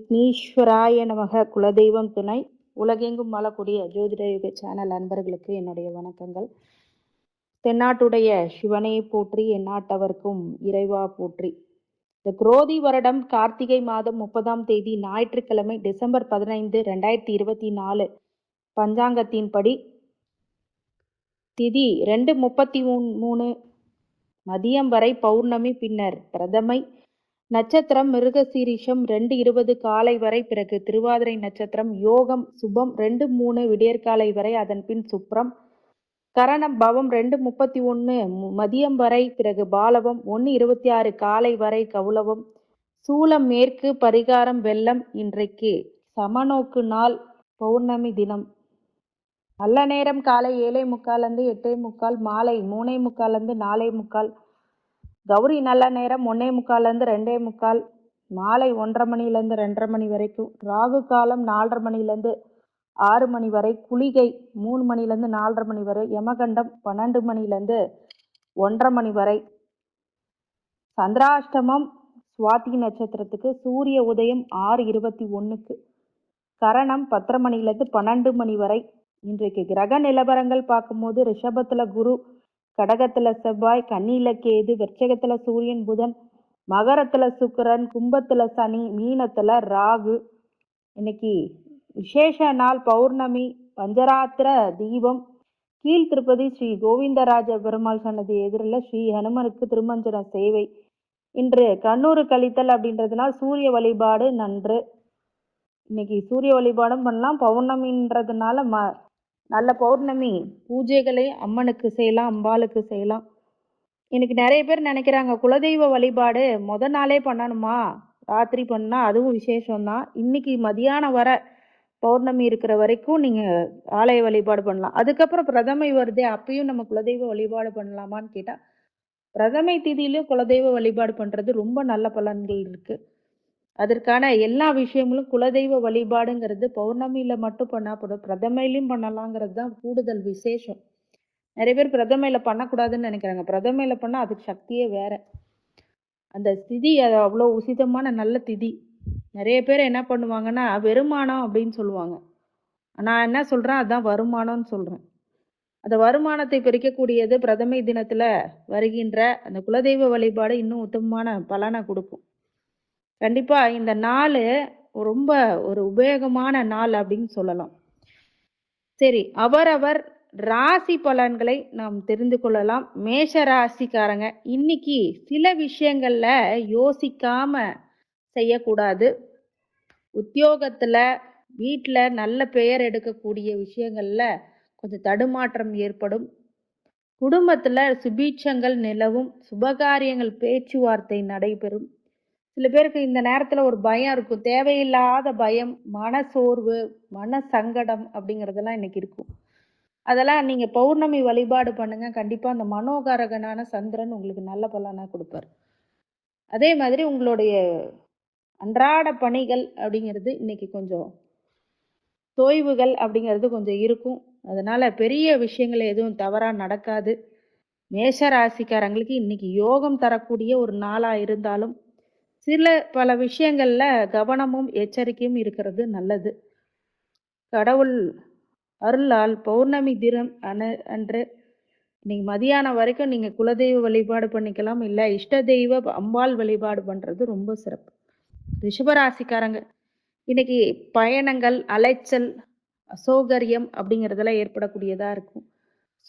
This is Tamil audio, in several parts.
விக்னேஸ்வராய நமக. குலதெய்வம் துணை. உலகெங்கும் வாழக்கூடிய ஜோதிட யுக சேனல் அன்பர்களுக்கு என்னுடைய வணக்கங்கள். தென்னாட்டுடைய சிவனே போற்றி, எந்நாட்டவர்க்கும் இறைவா போற்றி. இந்த குரோதி வருடம் கார்த்திகை மாதம் 30ஆம் தேதி ஞாயிற்றுக்கிழமை டிசம்பர் 15, 2024 பஞ்சாங்கத்தின்படி திதி 2:33 மதியம் வரை பௌர்ணமி, பின்னர் பிரதமை நட்சத்திரம் மிருகசீரிஷம் 2:20 காலை வரை, பிறகு திருவாதிரை நட்சத்திரம், யோகம் சுபம் 2:03 விடியற்காலை வரை, அதன் பின் சுப்ரம், கரணம் பவம் 2:31 மதியம் வரை, பிறகு பாலவம் 1:26 காலை வரை, கௌளவம், சூலம் மேற்கு, பரிகாரம் வெள்ளம். இன்றைக்கு சமநோக்கு நாள், பௌர்ணமி தினம். நல்ல நேரம் காலை 7:45 8:45, மாலை 3:45 4:45, கௌரி நல்ல நேரம் 1:45 2:45, மாலை 1:30 மணிலேருந்து 2:30 மணி வரைக்கும், ராகு காலம் 4:30 மணிலேருந்து 6 மணி வரை, குளிகை 3 மணிலேருந்து 4:30 மணி வரை, யமகண்டம் 12 மணிலேருந்து 1:30 மணி வரை, சந்திராஷ்டமம் சுவாதி நட்சத்திரத்துக்கு, சூரிய உதயம் 6:21க்கு, கரணம் 10:30 மணிலேருந்து 12 மணி வரை. இன்றைக்கு கிரக நிலவரங்கள் பார்க்கும்போது ரிஷபத்துல குரு, கடகத்துல செவ்வாய், கன்னியில கேது, விருச்சிகத்துல சூரியன் புதன், மகரத்துல சுக்கிரன், கும்பத்துல சனி, மீனத்துல ராகு. இன்னைக்கு விசேஷ நாள் பௌர்ணமி, பஞ்சராத்திர தீபம், கீழ் திருப்பதி ஸ்ரீ கோவிந்தராஜ பெருமாள் சன்னதி எதிரில் ஸ்ரீ ஹனுமனுக்கு திருமஞ்சன சேவை. இன்று கண்ணூறு கழித்தல் அப்படின்றதுனால சூரிய வழிபாடு நன்று. இன்னைக்கு சூரிய வழிபாடும் பண்ணலாம். பௌர்ணமின்றதுனால நல்ல பௌர்ணமி பூஜைகளை அம்மனுக்கு செய்யலாம், அம்பாளுக்கு செய்யலாம். இன்னைக்கு நிறைய பேர் நினைக்கிறாங்க குலதெய்வ வழிபாடு நாளே பண்ணணுமா, ராத்திரி பண்ணா அதுவும் விசேஷம்தான். இன்னைக்கு மதியானம் வர பௌர்ணமி இருக்கிற வரைக்கும் நீங்க ஆலய வழிபாடு பண்ணலாம். அதுக்கப்புறம் பிரதமை வருதே, அப்பயும் நம்ம குலதெய்வ வழிபாடு பண்ணலாமான்னு கேட்டா, பிரதமை திதியிலும் குலதெய்வ வழிபாடு பண்றது ரொம்ப நல்ல பலன்கள் இருக்கு. அதற்கான எல்லா விஷயங்களும் குலதெய்வ வழிபாடுங்கிறது பௌர்ணமியில மட்டும் பண்ணா போதும், பிரதமையிலும் பண்ணலாங்கிறது தான் கூடுதல் விசேஷம். நிறைய பேர் பிரதமையில பண்ணக்கூடாதுன்னு நினைக்கிறாங்க. பிரதமையில பண்ணா அதுக்கு சக்தியே வேற. அந்த திதி அது அவ்வளோ உசிதமான நல்ல திதி. நிறைய பேர் என்ன பண்ணுவாங்கன்னா வருமானம் அப்படின்னு சொல்லுவாங்க. நான் என்ன சொல்றேன், அதுதான் வருமானம்னு சொல்றேன். அந்த வருமானத்தை பிரிக்கக்கூடியது பிரதமை தினத்துல வருகின்ற அந்த குலதெய்வ வழிபாடு இன்னும் உத்தமமான பலனை கொடுக்கும். கண்டிப்பா இந்த நாள் ரொம்ப ஒரு உபயோகமான நாள் அப்படின்னு சொல்லலாம். சரி, அவரவர் ராசி பலன்களை நாம் தெரிந்து கொள்ளலாம். மேஷ ராசிக்காரங்க இன்னைக்கு சில விஷயங்கள்ல யோசிக்காம செய்யக்கூடாது. உத்தியோகத்துல, வீட்டில் நல்ல பெயர் எடுக்கக்கூடிய விஷயங்கள்ல கொஞ்சம் தடுமாற்றம் ஏற்படும். குடும்பத்துல சுபீட்சங்கள் நிலவும், சுபகாரியங்கள் பேச்சுவார்த்தை நடைபெறும். சில பேருக்கு இந்த நேரத்துல ஒரு பயம் இருக்கும், தேவையில்லாத பயம், மன சோர்வு, மன சங்கடம் அப்படிங்கிறதெல்லாம் இன்னைக்கு இருக்கும். அதெல்லாம் நீங்க பௌர்ணமி வழிபாடு பண்ணுங்க. கண்டிப்பா அந்த மனோகாரகனான சந்திரன் உங்களுக்கு நல்ல பலனா கொடுப்பார். அதே மாதிரி உங்களுடைய அன்றாட பணிகள் அப்படிங்கிறது இன்னைக்கு கொஞ்சம் தொய்வுகள் அப்படிங்கிறது கொஞ்சம் இருக்கும். அதனால பெரிய விஷயங்கள் எதுவும் தவறா நடக்காது. மேஷ ராசிக்காரங்களுக்கு இன்னைக்கு யோகம் தரக்கூடிய ஒரு நாளா இருந்தாலும் பல விஷயங்கள்ல கவனமும் எச்சரிக்கையும் இருக்கிறது நல்லது. கடவுள் அருளால் பௌர்ணமி தினம் அன்று நீங்க மதியானம் வரைக்கும் நீங்க குலதெய்வ வழிபாடு பண்ணிக்கலாம், இல்ல இஷ்ட தெய்வ அம்பாள் வழிபாடு பண்றது ரொம்ப சிறப்பு. ரிஷபராசிக்காரங்க இன்னைக்கு பயணங்கள், அலைச்சல், அசௌகரியம் அப்படிங்கிறதெல்லாம் ஏற்படக்கூடியதா இருக்கும்.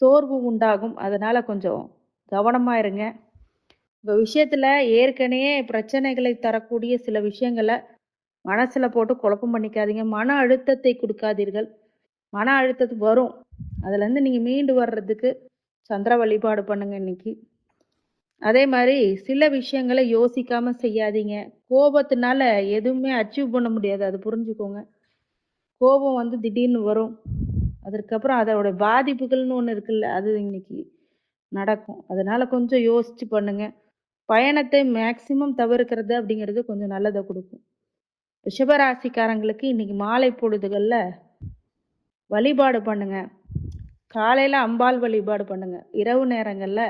சோர்வு உண்டாகும். அதனால கொஞ்சம் கவனமா இருங்க. இந்த விஷயத்துல ஏற்கனவே பிரச்சனைகளை தரக்கூடிய சில விஷயங்களை மனசுல போட்டு குழப்பம் பண்ணிக்காதீங்க. மன அழுத்தத்தை கொடுக்காதீர்கள். மன அழுத்தத்து வரும், அதுல இருந்து நீங்க மீண்டு வர்றதுக்கு சந்திர வழிபாடு பண்ணுங்க இன்னைக்கு. அதே மாதிரி சில விஷயங்களை யோசிக்காம செய்யாதீங்க. கோபத்தினால எதுவுமே அச்சீவ் பண்ண முடியாது, அது புரிஞ்சுக்கோங்க. கோபம் திடீர்னு வரும், அதுக்கப்புறம் அதோட பாதிப்புகள்னு ஒன்று இருக்குல்ல, அது இன்னைக்கு நடக்கும். அதனால கொஞ்சம் யோசிச்சு பண்ணுங்க. பயணத்தை மேக்சிமம் தவிர்க்கிறது அப்படிங்கிறது கொஞ்சம் நல்லதை கொடுக்கும். ரிஷபராசிக்காரங்களுக்கு இன்னைக்கு மாலை பொழுதுகள்ல வழிபாடு பண்ணுங்க. காலையில அம்பாள் வழிபாடு பண்ணுங்க. இரவு நேரங்கள்ல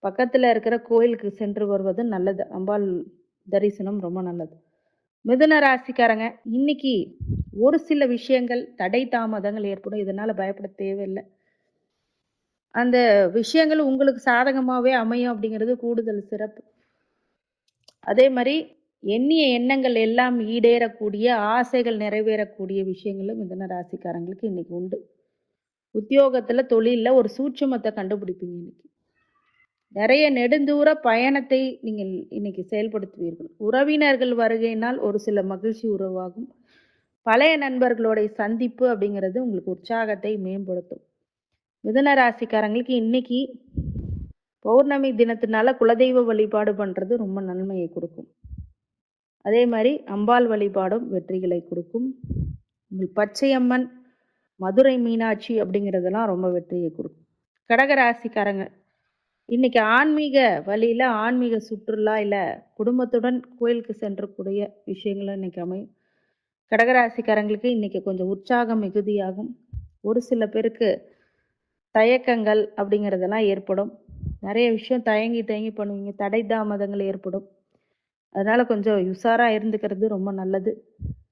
பக்கத்துல இருக்கிற கோயிலுக்கு சென்று வருவது நல்லது. அம்பாள் தரிசனம் ரொம்ப நல்லது. மிதுன ராசிக்காரங்க, இன்னைக்கு ஒரு சில விஷயங்கள் தடை தாமதங்கள் ஏற்படும். இதனால பயப்பட தேவையில்ல. அந்த விஷயங்கள் உங்களுக்கு சாதகமாவே அமையும் அப்படிங்கிறது கூடுதல் சிறப்பு. அதே மாரி எண்ணிய எண்ணங்கள் எல்லாம் ஈடேறக்கூடிய, ஆசைகள் நிறைவேறக்கூடிய விஷயங்களும் மிதுன ராசிக்காரங்களுக்கு இன்னைக்கு உண்டு. உத்தியோகத்துல, தொழில்ல ஒரு சூட்சுமத்த கண்டுபிடிப்பீங்க இன்னைக்கு. நிறைய நெடுந்தூர பயணத்தை நீங்கள் இன்னைக்கு செயல்படுத்துவீர்கள். உறவினர்கள் வருகையினால் ஒரு சில மகிழ்ச்சி உருவாகும். பழைய நண்பர்களுடைய சந்திப்பு அப்படிங்கிறது உங்களுக்கு உற்சாகத்தை மேம்படுத்தும். மிதுன ராசிக்காரங்களுக்கு இன்னைக்கு பௌர்ணமி தினத்தினால குலதெய்வ வழிபாடு பண்றது ரொம்ப நன்மையை கொடுக்கும். அதே மாதிரி அம்பாள் வழிபாடும் வெற்றிகளை கொடுக்கும். உங்கள் பச்சையம்மன், மதுரை மீனாட்சி அப்படிங்கிறதெல்லாம் ரொம்ப வெற்றியை கொடுக்கும். கடக ராசிக்காரங்க, இன்னைக்கு ஆன்மீக வழியில ஆன்மீக சுற்றுலா இல்ல குடும்பத்துடன் கோயிலுக்கு சென்றக்கூடிய விஷயங்களும் இன்னைக்கு அமையும். கடகராசிக்காரங்களுக்கு இன்னைக்கு கொஞ்சம் உற்சாகம் மிகுதியாகும். ஒரு சில பேருக்கு தயக்கங்கள் அப்படிங்கிறதெல்லாம் ஏற்படும். நிறைய விஷயம் தயங்கி தயங்கி பண்ணுவீங்க. தடை தாமதங்கள் ஏற்படும். அதனால கொஞ்சம் உஷாரா இருந்துக்கிறது ரொம்ப நல்லது.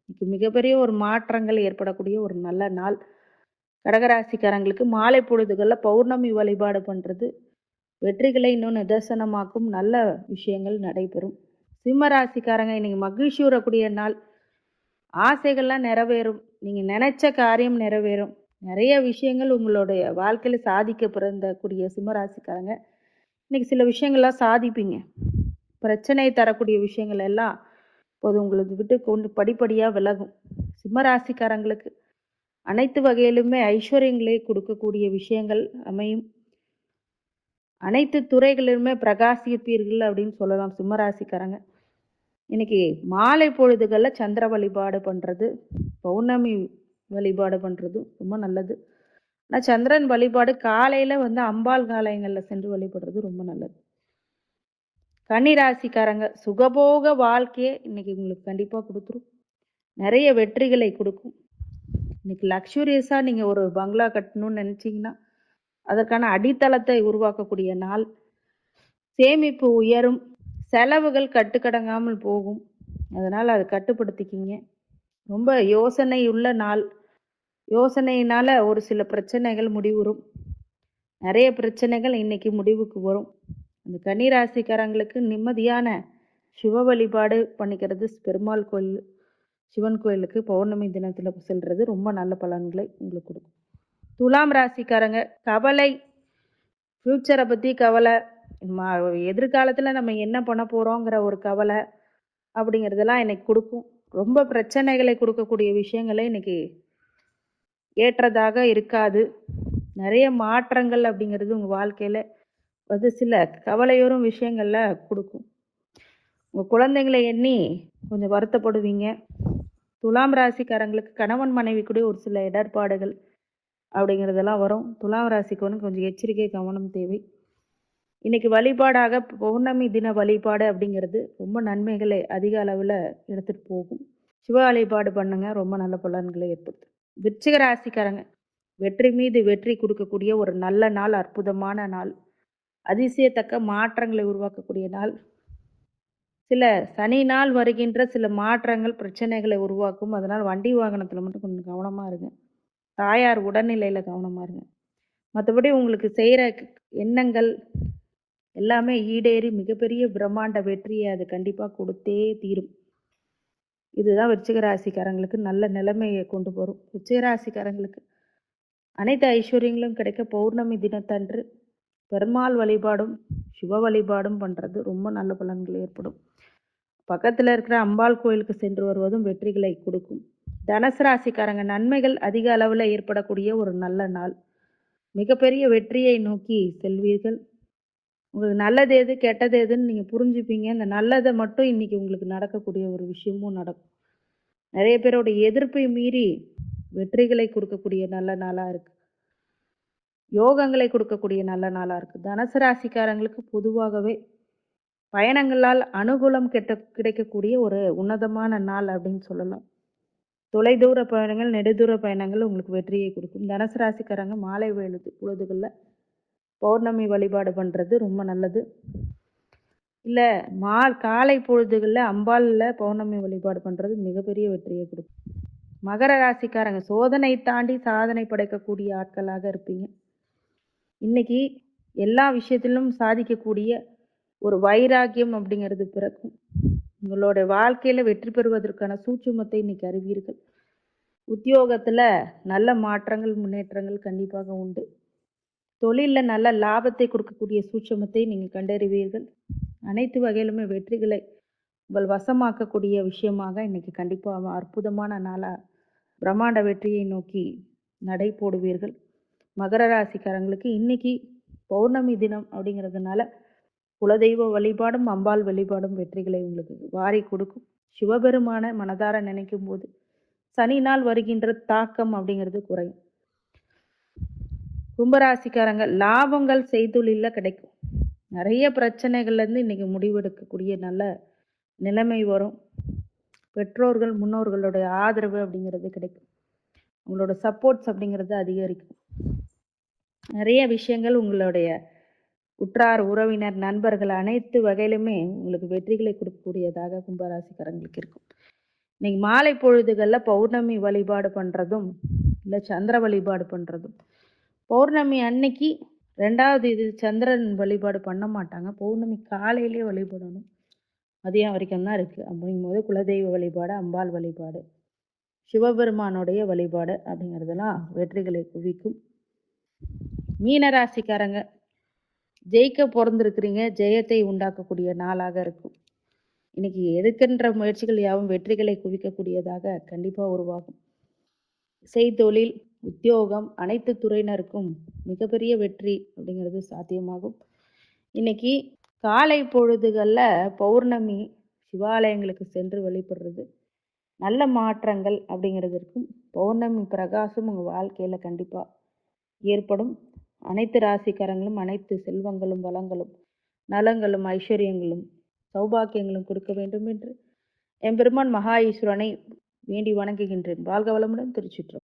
இன்னைக்கு மிகப்பெரிய ஒரு மாற்றங்கள் ஏற்படக்கூடிய ஒரு நல்ல நாள். கடகராசிக்காரங்களுக்கு மாலை பொழுதுகள்ல பௌர்ணமி வழிபாடு பண்றது வெற்றிகளை இன்னும் நிதர்சனமாக்கும் நல்ல விஷயங்கள் நடைபெறும். சிம்ம ராசிக்காரங்க, இன்னைக்கு மகிழ்ச்சி வரக்கூடிய நாள். ஆசைகள்லாம் நிறைவேறும். நீங்க நினைச்ச காரியம் நிறைவேறும். நிறைய விஷயங்கள் உங்களுடைய வாழ்க்கையில சாதிக்க பிறந்தக்கூடிய சிம்மராசிக்காரங்க இன்னைக்கு சில விஷயங்கள்லாம் சாதிப்பீங்க. பிரச்சனை தரக்கூடிய விஷயங்கள் எல்லாம் இப்போது உங்களுக்கு விட்டு கொண்டு படிப்படியா விலகும். சிம்மராசிக்காரங்களுக்கு அனைத்து வகையிலுமே ஐஸ்வர்யங்களை கொடுக்கக்கூடிய விஷயங்கள் அமையும். அனைத்து துறைகளிலுமே பிரகாசிப்பீர்கள் அப்படின்னு சொல்லலாம் சிம்மராசிக்காரங்க. இன்னைக்கு மாலை பொழுதுகள்ல சந்திர வழிபாடு பண்றது, பௌர்ணமி வழிபாடு பண்றது ரொம்ப நல்லது. ஆனால் சந்திரன் வழிபாடு காலையில அம்பாள் ஆலயங்கள்ல சென்று வழிபடுறது ரொம்ப நல்லது. கன்னி ராசிக்காரங்க, சுகபோக வாழ்க்கையை இன்னைக்கு உங்களுக்கு கண்டிப்பா கொடுத்துரும். நிறைய வெற்றிகளை கொடுக்கும். இன்னைக்கு லக்ஸூரியஸா நீங்க ஒரு பங்களா கட்டணும்னு நினைச்சீங்கன்னா அதற்கான அடித்தளத்தை உருவாக்கக்கூடிய நாள். சேமிப்பு உயரும். செலவுகள் கட்டுக்கடங்காமல் போகும். அதனால அதை கட்டுப்படுத்திக்கிங்க. ரொம்ப யோசனை உள்ள நாள். யோசனையினால ஒரு சில பிரச்சனைகள் முடிவுறும். நிறைய பிரச்சனைகள் இன்னைக்கு முடிவுக்கு வரும். அந்த கன்னி ராசிக்காரங்களுக்கு நிம்மதியான சிவ வழிபாடு பண்ணிக்கிறது. பெருமாள் கோயில், சிவன் கோயிலுக்கு பௌர்ணமி தினத்தில் செல்றது ரொம்ப நல்ல பலன்களை உங்களுக்கு கொடுக்கும். துலாம் ராசிக்காரங்க, கவலை, ஃப்யூச்சரை பற்றி கவலை, எதிர்காலத்தில் நம்ம என்ன பண்ண போகிறோங்கிற ஒரு கவலை அப்படிங்கிறதெல்லாம் இன்னைக்கு கொடுக்கும். ரொம்ப பிரச்சனைகளை கொடுக்கக்கூடிய விஷயங்களை இன்னைக்கு ஏற்றதாக இருக்காது. நிறைய மாற்றங்கள் அப்படிங்கிறது உங்கள் வாழ்க்கையில் சில கவலையோரும் விஷயங்களில் கொடுக்கும். உங்கள் குழந்தைங்களை எண்ணி கொஞ்சம் வருத்தப்படுவீங்க. துலாம் ராசிக்காரங்களுக்கு கணவன் மனைவி கூட ஒரு சில இடர்பாடுகள் அப்படிங்கிறதெல்லாம் வரும். துலாம் ராசிக்கு கொஞ்சம் எச்சரிக்கை கவனம் தேவை. இன்னைக்கு வழிபாடாக பௌர்ணமி தின வழிபாடு அப்படிங்கிறது ரொம்ப நன்மைகளை அதிக அளவில் எடுத்துகிட்டு போகும். சிவ வழிபாடு பண்ணுங்க, ரொம்ப நல்ல பலன்களை ஏற்படுத்தும். விருச்சிக ராசிக்காரங்க, வெற்றி மீது வெற்றி கொடுக்கக்கூடிய ஒரு நல்ல நாள், அற்புதமான நாள், அதிசயத்தக்க மாற்றங்களை உருவாக்கக்கூடிய நாள். சில சனி நாள் வருகின்ற சில மாற்றங்கள் பிரச்சனைகளை உருவாக்கும். அதனால் வண்டி வாகனத்தில் மட்டும் கொஞ்சம் கவனமாக இருங்க. தாயார் உடல்நிலையில் கவனமாக இருங்க. மற்றபடி உங்களுக்கு செய்கிற எண்ணங்கள் எல்லாமே ஈடேறி மிகப்பெரிய பிரம்மாண்ட வெற்றியை அது கண்டிப்பாக கொடுத்தே தீரும். இதுதான் விருச்சிக ராசிக்காரங்களுக்கு நல்ல நிலைமையை கொண்டு வரும். விருச்சிக ராசிக்காரங்களுக்கு அனைத்து ஐஸ்வர்யங்களும் கிடைக்க பௌர்ணமி தினத்தன்று பெருமாள் வழிபாடும் சிவ வழிபாடும் பண்ணுறது ரொம்ப நல்ல பலன்கள் ஏற்படும். பக்கத்தில் இருக்கிற அம்பாள் கோயிலுக்கு சென்று வருவதும் வெற்றிகளை கொடுக்கும். தனுசு ராசிக்காரங்க, நன்மைகள் அதிக அளவில் ஏற்படக்கூடிய ஒரு நல்ல நாள். மிகப்பெரிய வெற்றியை நோக்கி செல்வீர்கள். உங்களுக்கு நல்லது எது கெட்டது எதுன்னு நீங்கள் புரிஞ்சுப்பீங்க. இந்த நல்லதை மட்டும் இன்னைக்கு உங்களுக்கு நடக்கக்கூடிய ஒரு விஷயமும் நடக்கும். நிறைய பேரோட எதிர்ப்பை மீறி வெற்றிகளை கொடுக்கக்கூடிய நல்ல நாளாக இருக்குது. யோகங்களை கொடுக்கக்கூடிய நல்ல நாளாக இருக்குது. தனுசு ராசிக்காரங்களுக்கு பொதுவாகவே பயணங்களால் அனுகூலம் கிடைக்கக்கூடிய ஒரு உன்னதமான நாள் அப்படின்னு சொல்லலாம். தொலைதூர பயணங்கள், நெடுதூர பயணங்கள் உங்களுக்கு வெற்றியை கொடுக்கும். தனுசு ராசிக்காரங்க மாலை பொழுதுகளில் பௌர்ணமி வழிபாடு பண்ணுறது ரொம்ப நல்லது. இல்லை காலை பொழுதுகளில் அம்பாளில் பௌர்ணமி வழிபாடு பண்ணுறது மிகப்பெரிய வெற்றியை கொடுக்கும். மகர ராசிக்காரங்க சோதனை தாண்டி சாதனை படைக்கக்கூடிய ஆட்களாக இருப்பீங்க. இன்னைக்கு எல்லா விஷயத்திலும் சாதிக்கக்கூடிய ஒரு வைராக்கியம் அப்படிங்கிறது பிறக்கும். உங்களோட வாழ்க்கையில் வெற்றி பெறுவதற்கான சூட்சுமத்தை இன்னைக்கு அறிவீர்கள். உத்தியோகத்தில் நல்ல மாற்றங்கள் முன்னேற்றங்கள் கண்டிப்பாக உண்டு. தொழிலில் நல்ல லாபத்தை கொடுக்கக்கூடிய சூட்சுமத்தை நீங்கள் கண்டறிவீர்கள். அனைத்து வகையிலுமே வெற்றிகளை உங்கள் வசமாக்கக்கூடிய விஷயமாக இன்னைக்கு கண்டிப்பாக அற்புதமான நாளாக பிரம்மாண்ட வெற்றியை நோக்கி நடை போடுவீர்கள். மகர ராசிக்காரங்களுக்கு இன்னைக்கு பௌர்ணமி தினம் அப்படிங்கிறதுனால குலதெய்வ வழிபாடும் அம்பாள் வழிபாடும் வெற்றிகளை உங்களுக்கு வாரி கொடுக்கும். சிவபெருமான மனதார நினைக்கும் போது சனி நாள் வருகின்ற தாக்கம் அப்படிங்கிறது குறையும். கும்பராசிக்காரங்க லாபங்கள் செய்தொழிலில் கிடைக்கும். நிறைய பிரச்சனைகள்லேருந்து இன்னைக்கு முடிவெடுக்கக்கூடிய நல்ல நிலைமை வரும். பெற்றோர்கள் முன்னோர்களுடைய ஆதரவு அப்படிங்கிறது கிடைக்கும். உங்களோட சப்போர்ட்ஸ் அப்படிங்கிறது அதிகரிக்கும். நிறைய விஷயங்கள் உங்களுடைய உற்றார் உறவினர் நண்பர்கள் அனைத்து வகையிலுமே உங்களுக்கு வெற்றிகளை கொடுக்கக்கூடியதாக கும்பராசிக்காரங்களுக்கு இருக்கும். இன்னைக்கு மாலை பொழுதுகளில் பௌர்ணமி வழிபாடு பண்ணுறதும் இல்லை சந்திர வழிபாடு பண்ணுறதும். பௌர்ணமி அன்னைக்கு 2வது இது சந்திரன் வழிபாடு பண்ண மாட்டாங்க. பௌர்ணமி காலையிலே வழிபடணும். மதியம் வரைக்கும் தான் இருக்குது. அப்படிங்கும்போது குலதெய்வ வழிபாடு அம்பாள் வழிபாடு சிவபெருமானுடைய வழிபாடு அப்படிங்கிறதெல்லாம் வெற்றிகளை குவிக்கும். மீனராசிக்காரங்க ஜெயிக்க பிறந்திருக்கிறீங்க. ஜெயத்தை உண்டாக்கக்கூடிய நாளாக இருக்கும். இன்னைக்கு எடுக்கின்ற முயற்சிகள் யாவும் வெற்றிகளை குவிக்கக்கூடியதாக கண்டிப்பாக உருவாகும். செய்தொழில் உத்தியோகம் அனைத்து துறையினருக்கும் மிகப்பெரிய வெற்றி அப்படிங்கிறது சாத்தியமாகும். இன்னைக்கு காலை பொழுதுகளில் பௌர்ணமி சிவாலயங்களுக்கு சென்று வழிபடுறது நல்ல மாற்றங்கள் அப்படிங்கிறது இருக்கும். பௌர்ணமி பிரகாசம் உங்கள் வாழ்க்கையில் கண்டிப்பாக ஏற்படும். அனைத்து ராசிக்காரங்களும் அனைத்து செல்வங்களும் வளங்களும் நலங்களும் ஐஸ்வர்யங்களும் சௌபாக்கியங்களும் கொடுக்க வேண்டும் என்று எம்பெருமான் மகா ஈஸ்வரனை வேண்டி வணங்குகின்றேன். வாழ்க வளமுடன். திருச்சிற்றம்பலம்.